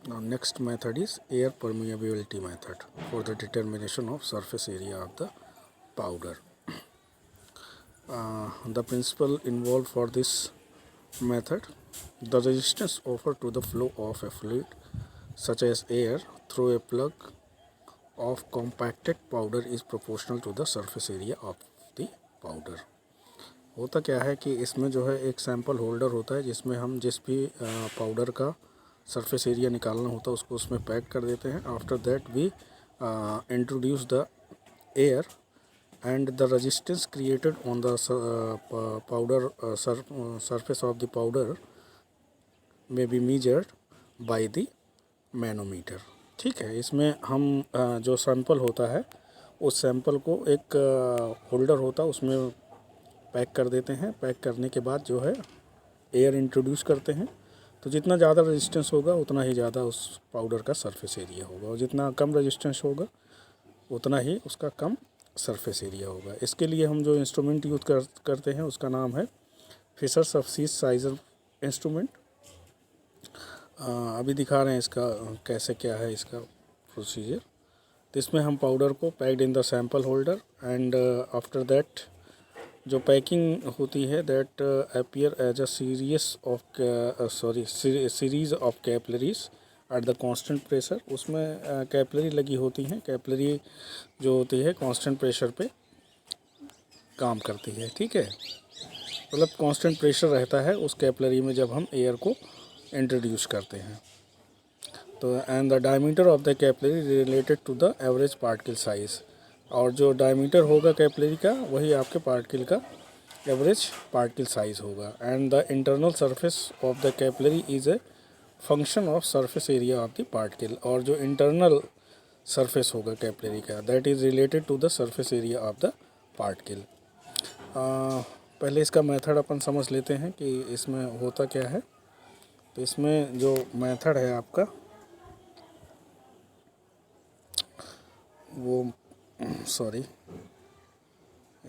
Now next method is air permeability method for the determination of surface area of the powder. The principle involved for this method: the resistance offered to the flow of a fluid such as air through a plug of compacted powder is proportional to the surface area of the powder. होता क्या है कि इसमें जो है एक sample holder होता है जिसमें हम जिस भी पाउडर का सरफेस एरिया निकालना होता है उसको उसमें पैक कर देते हैं. After that we introduce the air and the resistance created on the powder surface of the powder may be measured by the manometer. ठीक है, इसमें हम जो सैंपल होता है उस सैंपल को एक होल्डर होता है उसमें पैक कर देते हैं. पैक करने के बाद जो है एयर इंट्रोड्यूस करते हैं. तो जितना ज़्यादा रेजिस्टेंस होगा उतना ही ज़्यादा उस पाउडर का सरफेस एरिया होगा और जितना कम रेजिस्टेंस होगा उतना ही उसका कम सरफेस एरिया होगा. इसके लिए हम जो इंस्ट्रूमेंट यूज़ करते हैं उसका नाम है फिशर सब्सीज साइजर इंस्ट्रूमेंट. अभी दिखा रहे हैं इसका कैसे क्या है इसका प्रोसीजर. तो इसमें हम पाउडर को packed in the sample holder and after that जो पैकिंग होती है that appear as a series of capillaries at the constant pressure. उसमें कैपिलरी लगी होती हैं. कैपिलरी जो होती है कांस्टेंट प्रेशर पे काम करती है. ठीक है, मतलब कांस्टेंट प्रेशर रहता है उस कैपिलरी में जब हम एयर को इंट्रोड्यूस करते हैं. तो and the diameter of the capillary related to the average particle size. और जो डायमीटर होगा कैपिलरी का वही आपके पार्टिकल का एवरेज पार्टिकल साइज़ होगा. And the internal surface of the capillary is a function of surface area of the particle. और जो इंटरनल सरफेस होगा कैपिलरी का that is related to the surface area of the particle. पहले इसका method अपन समझ लेते हैं कि इसमें होता क्या है. तो इसमें जो मेथड है आपका वो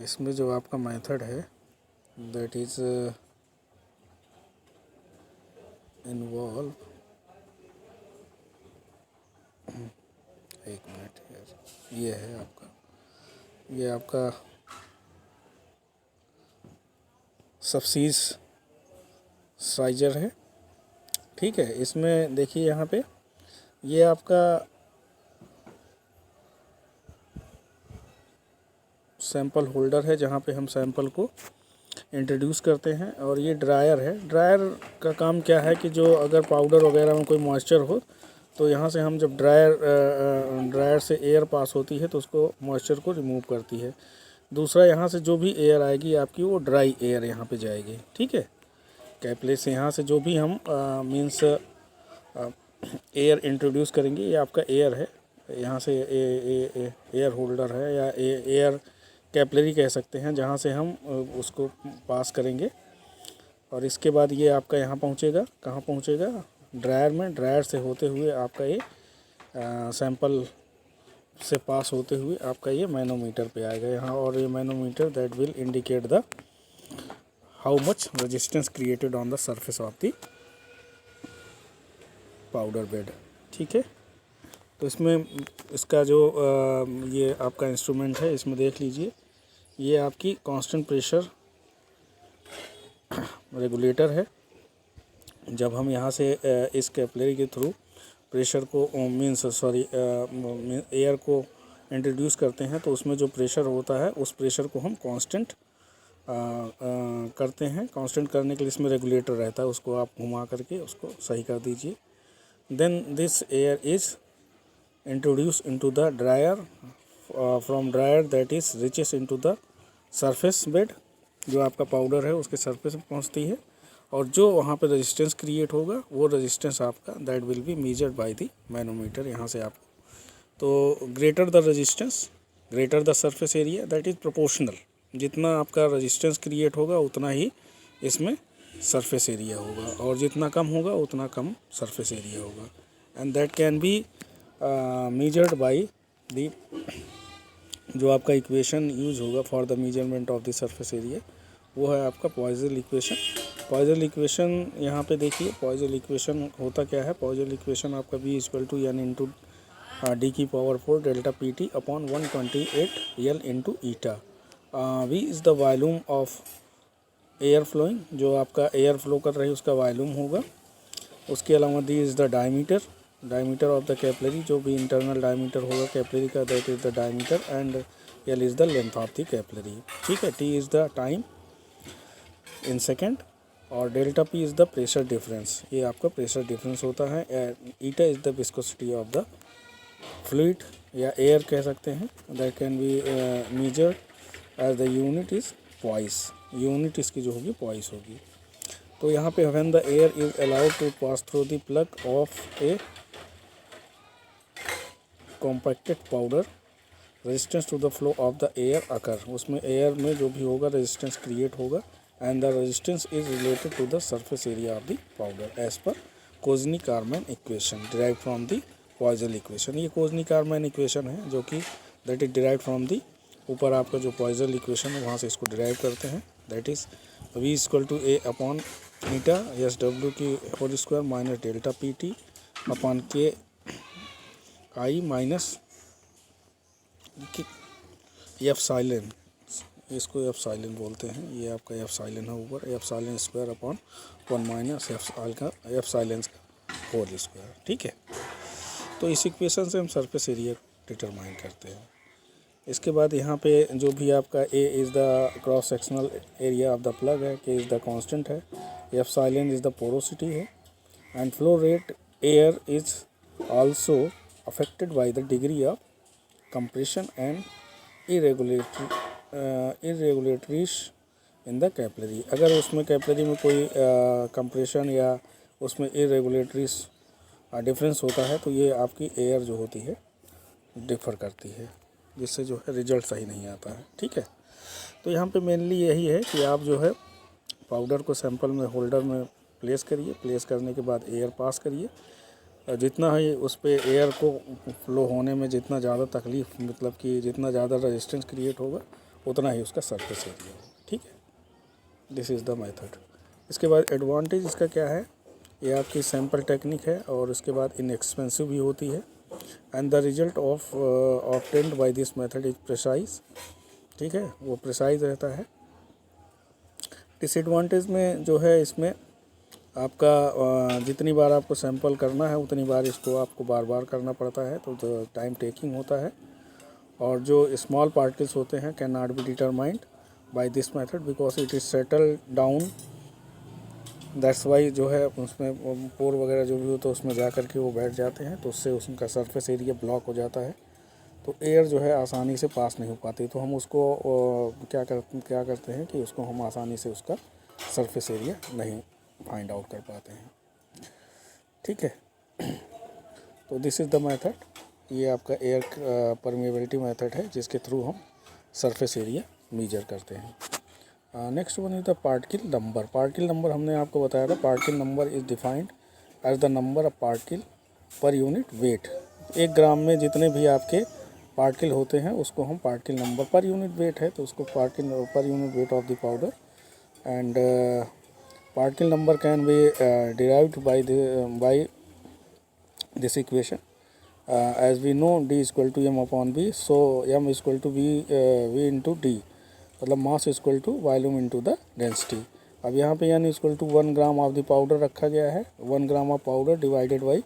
इसमें जो आपका मेथड है दैट इज़ इन्वॉल्व एक मिनट यार, ये है आपका सब्सीज साइजर है. ठीक है, इसमें देखिए यहाँ पे ये आपका सैंपल होल्डर है जहाँ पे हम सैंपल को इंट्रोड्यूस करते हैं. और ये ड्रायर है. ड्रायर का काम क्या है कि जो अगर पाउडर वगैरह में कोई मॉइस्चर हो तो यहाँ से हम जब ड्रायर से एयर पास होती है तो उसको मॉइस्चर को रिमूव करती है. दूसरा यहाँ से जो भी एयर आएगी आपकी वो ड्राई एयर यहाँ पे जाएगी. ठीक है, कैपिलरी से यहाँ से जो भी हम मीन्स एयर इंट्रोड्यूस करेंगे ये आपका एयर है. यहाँ से एयर होल्डर है या एयर कैपिलरी कह सकते हैं जहाँ से हम उसको पास करेंगे. और इसके बाद ये आपका यहाँ पहुँचेगा. कहाँ पहुँचेगा? ड्रायर में. ड्रायर से होते हुए आपका ये सैंपल से पास होते हुए आपका ये मैनोमीटर पे आएगा यहाँ. और ये manometer that will indicate the how much resistance created on the surface of the powder bed. ठीक है, तो इसमें इसका जो ये आपका इंस्ट्रूमेंट है इसमें देख लीजिए ये आपकी कांस्टेंट प्रेशर रेगुलेटर है. जब हम यहाँ से इस कैपिलरी के थ्रू प्रेशर को एयर को इंट्रोड्यूस करते हैं तो उसमें जो प्रेशर होता है उस प्रेशर को हम कांस्टेंट करते हैं. कांस्टेंट करने के लिए इसमें रेगुलेटर रहता है, उसको आप घुमा करके उसको सही कर दीजिए. Then this air is introduce into the dryer. From dryer that is reaches into the surface bed. जो आपका पाउडर है उसके सरफेस में पहुंचती है और जो वहाँ पे रेजिस्टेंस क्रिएट होगा वो रेजिस्टेंस आपका that will be measured by the manometer. यहाँ से आपको तो greater the resistance greater the surface area that is proportional. जितना आपका रेजिस्टेंस क्रिएट होगा उतना ही इसमें सरफेस एरिया होगा और जितना कम होगा उतना कम सरफेस एरिया होगा. And that can be measured by the जो आपका इक्वेशन यूज होगा for the measurement of the surface area वो है आपका पॉइसन इक्वेशन. पॉइजन इक्वेशन यहाँ पे देखिए, पॉइजन इक्वेशन होता क्या है। पॉइजन इक्वेशन आपका V equal to N into D की power 4 delta P T upon 128 L into eta. V is the volume of air flowing, जो आपका एयर फ्लो कर रही है उसका वॉल्यूम होगा। उसके अलावा D is the diameter of the capillary, जो भी इंटरनल डायमीटर होगा कैपिलरी का, that is the diameter, and L is the length of the capillary. ठीक है, T is the time in second, और delta P is the pressure difference, ये आपका pressure difference होता है। Eta is the viscosity of the fluid या air कह सकते हैं, that can be measured as the unit is poise, unit इसकी जो होगी पॉइस होगी। तो यहाँ पे when the air is allowed to pass through the plug of a compacted powder, resistance to the flow of the air occur, उसमें air में जो भी होगा रेजिस्टेंस क्रिएट होगा, and the resistance is related to the surface area of the powder as per Kozeny Carman equation derive from the Poiseuille equation. ये Kozeny Carman equation है जो कि that is derive from the, ऊपर आपका जो पॉइजन इक्वेशन है वहाँ से इसको डिराइव करते हैं, that is V equal to A upon eta S W की whole square minus delta P T upon K I minus F साइलेन, इसको एफ साइलेन बोलते हैं, ये आपका एफ साइलेन है ऊपर, epsilon square upon 1 minus epsilon का होल स्क्वायर। ठीक है, तो इस इक्वेशन से हम सरफेस एरिया डिटरमाइन करते हैं। इसके बाद यहाँ पे जो भी आपका A is the cross sectional area of the plug है, के इज़ द कांस्टेंट है, epsilon is the porosity है, and flow rate air is also affected by the degree of compression and irregularities in the capillary. अगर उसमें capillary में कोई compression या उसमें इरेगुलेटरीज difference होता है तो ये आपकी एयर जो होती है डिफ़र करती है, जिससे जो है रिजल्ट सही नहीं आता है। ठीक है, तो यहाँ पे मेनली यही है कि आप जो है पाउडर को सैंपल में होल्डर में प्लेस करिए, प्लेस करने के बाद एयर पास करिए, जितना है उस पे एयर को फ्लो होने में जितना ज़्यादा तकलीफ, मतलब कि जितना ज़्यादा रेजिस्टेंस क्रिएट होगा उतना ही उसका सरफेस एरिया होगा। ठीक है, दिस इज़ द मेथड। इसके बाद एडवांटेज इसका क्या है, ये आपकी सैंपल टेक्निक है और इसके बाद इनएक्सपेंसिव भी होती है, and the result of obtained by this method is precise. ठीक है, वो प्रिसाइज रहता है। डिसएडवांटेज में जो है इसमें आपका जितनी बार आपको सैंपल करना है उतनी बार इसको आपको बार बार करना पड़ता है, तो टाइम टेकिंग होता है, और जो स्मॉल पार्टिकल्स होते हैं can not be determined by this method because it is settle down, that's why जो है उसमें पोर वगैरह जो भी हो तो उसमें जा कर के वो बैठ जाते हैं, तो उससे उसका सरफेस एरिया ब्लॉक हो जाता है, तो एयर जो है आसानी से पास नहीं हो पाती, तो हम उसको क्या करते हैं कि उसको हम आसानी से उसका सरफेस एरिया नहीं फाइंड आउट कर पाते हैं। ठीक है, तो दिस इज़ द मेथड, ये आपका एयर परमेबिलिटी मेथड है जिसके थ्रू हम सरफेस एरिया मेजर करते हैं। Next one is the particle number. Particle number हमने आपको बताया था, particle number is defined as the number of particle per unit weight. 1 gram में जितने भी आपके पार्टिकल होते हैं उसको हम particle number, per unit weight है तो उसको particle per unit weight of the powder, and particle number can be derived by this equation as we know d equal to m upon b, so m equal to v into D, मतलब mass equal to volume into the density. अब यहाँ पे n equal to 1 gram of the powder रखा गया है, 1 gram of powder divided by,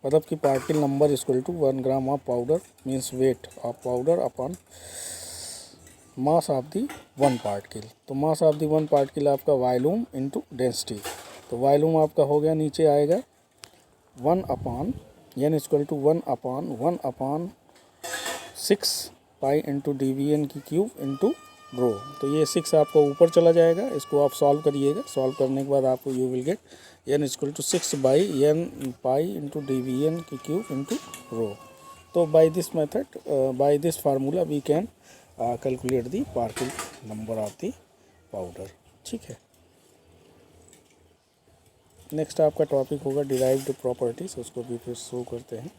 मतलब कि particle number equal to 1 gram of powder means weight of powder upon mass of the 1 particle. तो mass of the 1 particle आपका volume into density, तो volume आपका हो गया, नीचे आएगा 1 upon n equal to 1 upon 6 pi into dVn की cube into rho. तो ये 6 आपका ऊपर चला जाएगा, इसको आप सॉल्व करिएगा, सॉल्व करने के बाद आपको you will get n equal to 6 by n pi into dVn की क्यूब इंटू रो। तो by this method, by this formula we can calculate the particle number of the powder. ठीक है, next आपका topic होगा derived properties, उसको भी फिर show करते हैं।